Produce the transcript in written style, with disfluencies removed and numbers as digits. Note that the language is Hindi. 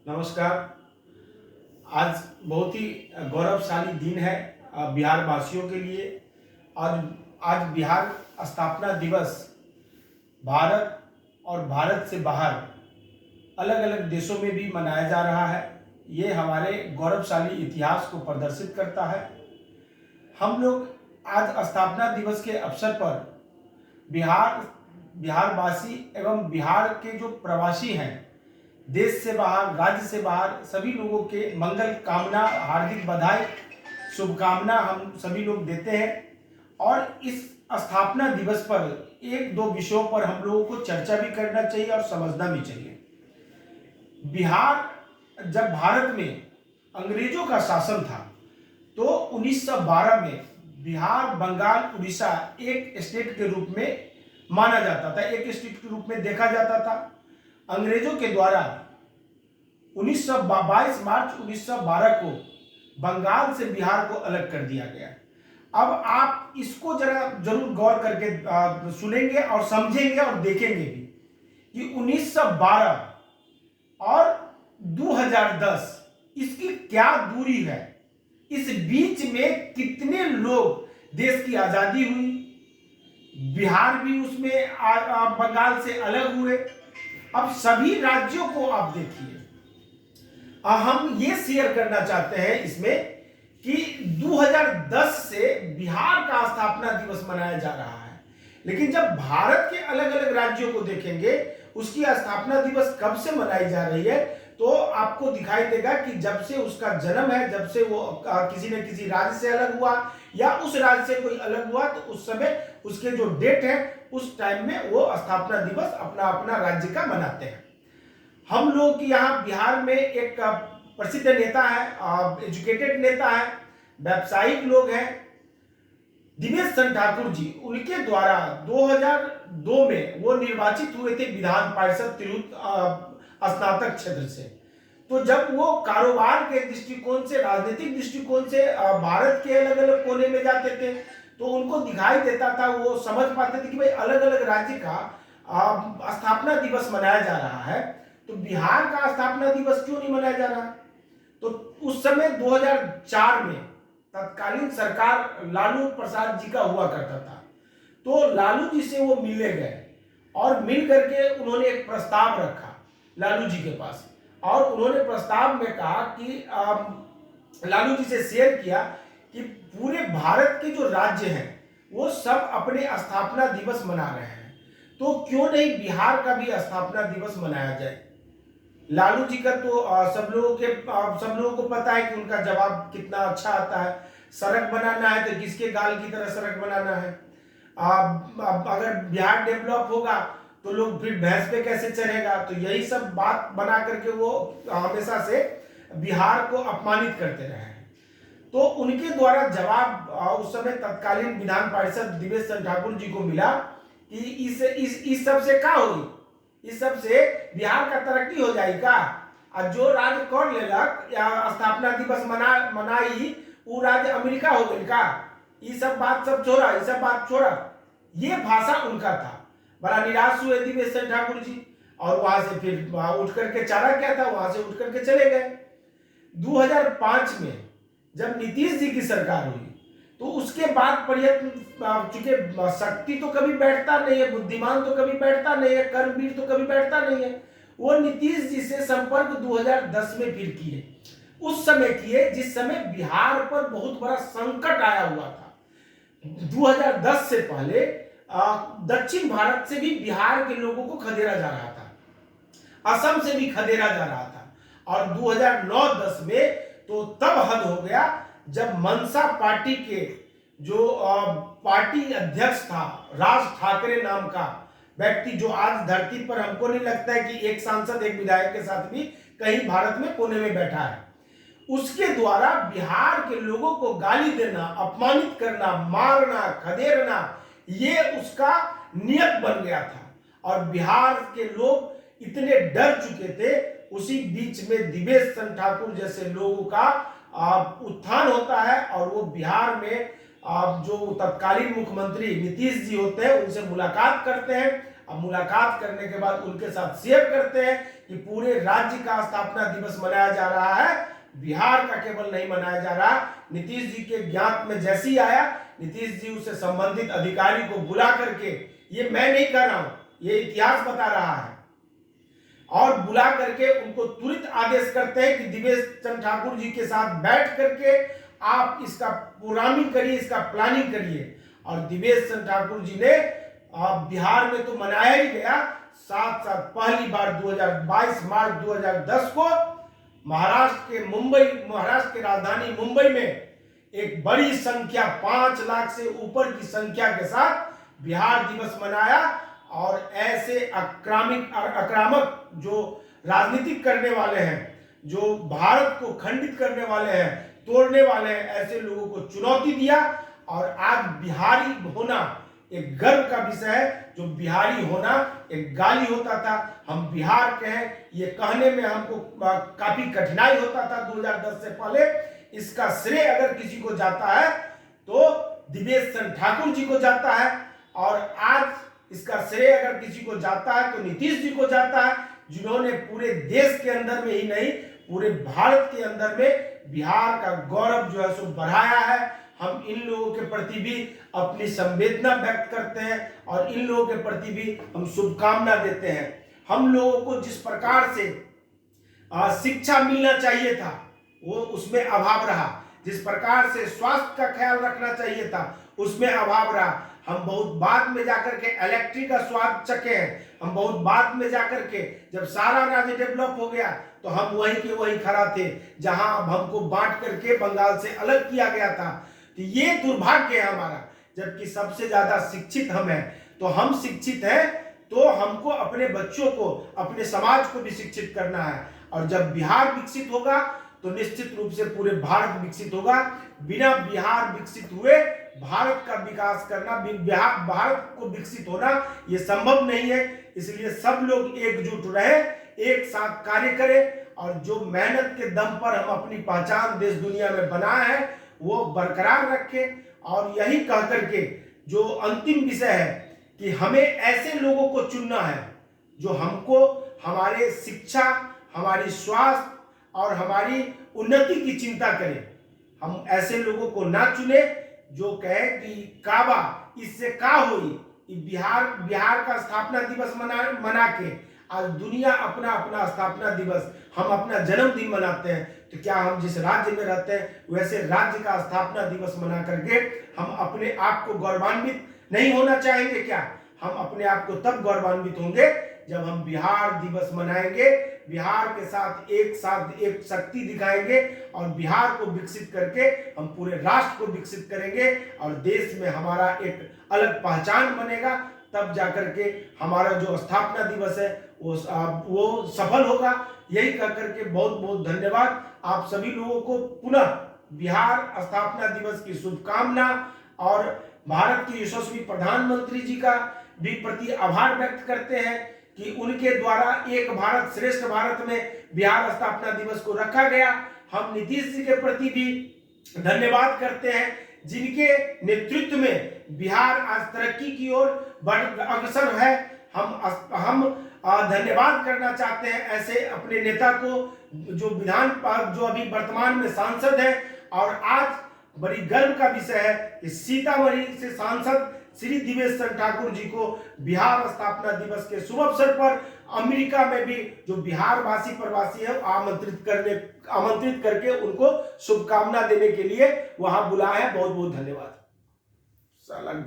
नमस्कार। आज बहुत ही गौरवशाली दिन है बिहार वासियों के लिए। आज आज बिहार स्थापना दिवस भारत और भारत से बाहर अलग अलग देशों में भी मनाया जा रहा है। ये हमारे गौरवशाली इतिहास को प्रदर्शित करता है। हम लोग आज स्थापना दिवस के अवसर पर बिहार बिहारवासी एवं बिहार के जो प्रवासी हैं, देश से बाहर, राज्य से बाहर, सभी लोगों के मंगल कामना, हार्दिक बधाई, शुभकामना हम सभी लोग देते हैं। और इस स्थापना दिवस पर एक दो विषयों पर हम लोगों को चर्चा भी करना चाहिए और समझना भी चाहिए। बिहार जब भारत में अंग्रेजों का शासन था तो 1912 में बिहार, बंगाल, उड़ीसा एक स्टेट के रूप में माना जाता था, एक स्टेट के रूप में देखा जाता था। अंग्रेजों के द्वारा 22 मार्च 1912 को बंगाल से बिहार को अलग कर दिया गया। अब आप इसको जरा जरूर गौर करके सुनेंगे और समझेंगे और देखेंगे भी कि 1912 और 2010 इसकी क्या दूरी है, इस बीच में कितने लोग, देश की आजादी हुई, बिहार भी उसमें बंगाल से अलग हुए। अब सभी राज्यों को आप देखिए, हम ये शेयर करना चाहते हैं इसमें कि 2010 से बिहार का स्थापना दिवस मनाया जा रहा है, लेकिन जब भारत के अलग अलग राज्यों को देखेंगे उसकी स्थापना दिवस कब से मनाई जा रही है, तो आपको दिखाई देगा कि जब से उसका जन्म है, जब से वो किसी न किसी राज्य से अलग हुआ या उस राज्य से कोई अलग हुआ, तो उस समय उसके जो डेट है उस टाइम में वो स्थापना दिवस अपना अपना राज्य का मनाते हैं। हम लोग यहाँ बिहार में एक प्रसिद्ध नेता है, एजुकेटेड नेता है, व्यावसायिक लोग हैं, दिनेश चंद्र ठाकुर जी। उनके द्वारा 2002 में वो निर्वाचित हुए थे विधान परिषद तिरहुत स्नातक क्षेत्र से। तो जब वो कारोबार के दृष्टिकोण से, राजनीतिक दृष्टिकोण से भारत के अलग अलग कोने में जाते थे, तो उनको दिखाई देता था, वो समझ पाते थे कि भाई अलग अलग राज्य का स्थापना दिवस मनाया जा रहा है, तो बिहार का स्थापना दिवस क्यों नहीं मनाया जा रहा है। तो उस समय 2004 में तत्कालीन सरकार लालू प्रसाद जी का हुआ करता था, तो लालू जी से वो मिलने गए और मिल करके उन्होंने एक प्रस्ताव रखा लालू जी के पास, और उन्होंने प्रस्ताव में कहा कि लालू जी से शेयर किया कि पूरे भारत के जो राज्य हैं वो सब अपने स्थापना दिवस मना रहे हैं, तो क्यों नहीं बिहार का भी स्थापना दिवस मनाया जाए। लालू जी का तो सब लोगों को पता है कि उनका जवाब कितना अच्छा आता है। सड़क बनाना है तो किसके गाल की तरह सड़क बनाना है। अगर बिहार डेवलप होगा तो लोग फिर भैंस पे कैसे चढ़ेगा, तो यही सब बात बना करके वो हमेशा से बिहार को अपमानित करते रहे हैं। तो उनके द्वारा जवाब उस समय तत्कालीन विधान पार्षद दिनेश चंद्र ठाकुर जी को मिला कि इस सब से क्या होगी, इस सब से बिहार का तरक्की हो जाएगा। और जो राज्य कर लेलक या स्थापना दिवस मनाई वो राज्य अमेरिका हो गई का, ये सब बात सब छोड़ा, ये सब बात छोड़ा। ये भाषा उनका था। बड़ा निराश हुए दिनेश चंद्र ठाकुर जी, और वहां से फिर उठ करके चारा क्या था, वहां से उठ करके चले गए। 2005 में जब नीतीश जी की सरकार हुई तो उसके बाद प्रयत्न, चूंकि शक्ति तो कभी बैठता नहीं है, बुद्धिमान तो कभी बैठता नहीं है, कर्मवीर तो कभी बैठता नहीं है, वो नीतीश जी से संपर्क 2010 में फिर किए। उस समय किए जिस समय बिहार पर बहुत बड़ा संकट आया हुआ था। 2010 से पहले दक्षिण भारत से भी बिहार के लोगों को खदेड़ा जा रहा था, असम से भी खदेड़ा जा रहा था, और 2009-10 में तो तब हद हो गया जब मनसा पार्टी के जो पार्टी अध्यक्ष था राज ठाकरे नाम का व्यक्ति, जो आज धरती पर हमको नहीं लगता है कि एक सांसद एक विधायक के साथ भी कहीं भारत में कोने में बैठा है, उसके द्वारा बिहार के लोगों को गाली देना, अपमानित करना, मारना, खदेड़ना, ये उसका नियत बन गया था। और बिहार के लोग इतने डर चुके थे, उसी बीच में दिनेश चंद्र ठाकुर जैसे लोगों का उत्थान होता है, और वो बिहार में जो तत्कालीन मुख्यमंत्री नीतीश जी होते हैं उनसे मुलाकात करते हैं। अब मुलाकात करने के बाद उनके साथ शेयर करते हैं कि पूरे राज्य का स्थापना दिवस मनाया जा रहा है, बिहार का केवल नहीं मनाया जा रहा। नीतीश जी के ज्ञात में जैसे ही आया, नीतीश जी उससे संबंधित अधिकारी को बुला करके, ये मैं नहीं कह रहा हूं, ये इतिहास बता रहा है, और बुला करके उनको तुरंत आदेश करते हैं कि दिवेश चंद्र ठाकुर जी के साथ बैठ करके आप इसका प्रोग्रामिंग करिए, इसका प्लानिंग करिए। और दिवेश चंद्र ठाकुर जी ने बिहार में तो मनाया ही गया, साथ साथ पहली बार 22 मार्च 2010 को महाराष्ट्र के राजधानी मुंबई में एक बड़ी संख्या, 5 लाख से ऊपर की संख्या के साथ बिहार दिवस मनाया। और ऐसे आक्रामक जो राजनीतिक करने वाले हैं, जो भारत को खंडित करने वाले हैं, तोड़ने वाले हैं, ऐसे लोगों को चुनौती दिया। और आज बिहारी होना एक गर्व का विषय है। जो बिहारी होना एक गाली होता था, हम बिहार के हैं ये कहने में हमको काफी कठिनाई होता था 2010 से पहले। इसका श्रेय अगर किसी को जाता है तो दिवेश चंद्र ठाकुर जी को जाता है, और आज इसका श्रेय अगर किसी को जाता है तो नीतीश जी को जाता है, जिन्होंने पूरे देश के अंदर में ही नहीं, पूरे भारत के अंदर में बिहार का गौरव जो है सो बढ़ाया है। हम इन लोगों के प्रति भी अपनी संवेदना व्यक्त करते हैं और इन लोगों के प्रति भी हम शुभकामना देते हैं। हम लोगों को जिस प्रकार से शिक्षा मिलना चाहिए था वो उसमें अभाव रहा, जिस प्रकार से स्वास्थ्य का ख्याल रखना चाहिए था उसमें अभाव रहा। हम बहुत बाद में जाकर के इलेक्ट्रिक का स्वाद चखे हैं, हम बहुत बाद में जाकर के, जब सारा राज्य डेवलप हो गया तो हम वहीं के वहीं खड़ा थे जहां अब हमको बांट करके बंगाल से अलग किया गया था। तो ये दुर्भाग्य है हमारा, जबकि सबसे ज्यादा शिक्षित हम हैं। तो हम शिक्षित हैं तो हमको अपने बच्चों को, अपने समाज को भी शिक्षित करना है। और जब बिहार विकसित होगा तो निश्चित रूप से पूरे भारत विकसित होगा। बिना बिहार विकसित हुए भारत का विकास करना, भारत को विकसित होना ये संभव नहीं है। इसलिए सब लोग एकजुट रहे, एक साथ कार्य करें, और जो मेहनत के दम पर हम अपनी पहचान देश दुनिया में बनाए हैं वो बरकरार रखें। और यही कह करके जो अंतिम विषय है कि हमें ऐसे लोगों को चुनना है जो हमको हमारे शिक्षा, हमारी स्वास्थ्य और हमारी उन्नति की चिंता करें। हम ऐसे लोगों को ना चुने जो कहे कि काबा इससे का हुई, बिहार का स्थापना दिवस मना के आज दुनिया अपना अपना स्थापना दिवस, हम अपना जन्मदिन मनाते हैं। तो क्या हम जिस राज्य में रहते हैं वैसे राज्य का स्थापना दिवस मना करके हम अपने आप को गौरवान्वित नहीं होना चाहेंगे क्या? हम अपने आप को तब गौरवान्वित होंगे जब हम बिहार दिवस मनाएंगे, बिहार के साथ एक शक्ति दिखाएंगे और बिहार को विकसित करके हम पूरे राष्ट्र को विकसित करेंगे और देश में हमारा एक अलग पहचान बनेगा। तब जाकर के हमारा जो स्थापना दिवस है वो सफल होगा। यही कह करके बहुत बहुत धन्यवाद। आप सभी लोगों को पुनः बिहार स्थापना दिवस की शुभकामना और भारत के यशस्वी प्रधानमंत्री जी का भी प्रति आभार व्यक्त करते हैं कि उनके द्वारा एक भारत श्रेष्ठ भारत में बिहार स्थापना दिवस को रखा गया। हम नीतीश जी के प्रति भी धन्यवाद करते हैं जिनके नेतृत्व में बिहार आज तरक्की की ओर अग्रसर है। हम धन्यवाद करना चाहते हैं ऐसे अपने नेता को जो अभी वर्तमान में सांसद है। और आज बड़ी गर्व का विषय है कि सीतामढ़ी से सांसद श्री दिवेश चंद्र ठाकुर जी को बिहार स्थापना दिवस के शुभ अवसर पर अमेरिका में भी जो बिहार वासी प्रवासी है आमंत्रित करके उनको शुभकामना देने के लिए वहां बुलाया है। बहुत बहुत धन्यवाद।